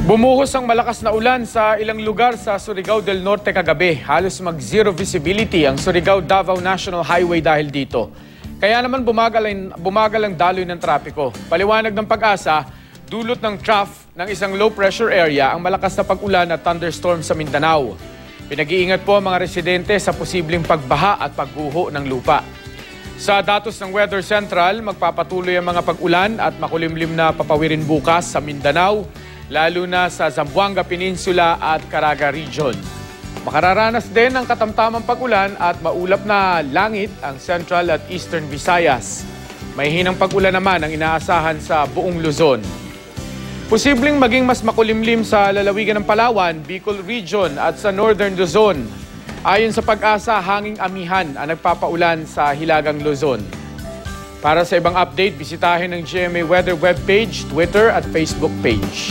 Bumuhos ang malakas na ulan sa ilang lugar sa Surigao del Norte kagabi. Halos mag-zero visibility ang Surigao-Davao National Highway dahil dito. Kaya naman bumagal ang daloy ng trapiko. Paliwanag ng Pag-asa, dulot ng trough ng isang low-pressure area ang malakas na pag-ulan at thunderstorm sa Mindanao. Pinag-iingat po ang mga residente sa posibleng pagbaha at pagguho ng lupa. Sa datos ng Weather Central, magpapatuloy ang mga pag-ulan at makulimlim na papawirin bukas sa Mindanao, lalo na sa Zamboanga Peninsula at Caraga Region. Makararanas din ng katamtamang pag-ulan at maulap na langit ang Central at Eastern Visayas. May hinang pag-ulan naman ang inaasahan sa buong Luzon. Posibleng maging mas makulimlim sa lalawigan ng Palawan, Bicol Region at sa Northern Luzon. Ayon sa Pag-asa, hanging amihan ang nagpapaulan sa Hilagang Luzon. Para sa ibang update, bisitahin ang GMA Weather webpage, Twitter at Facebook page.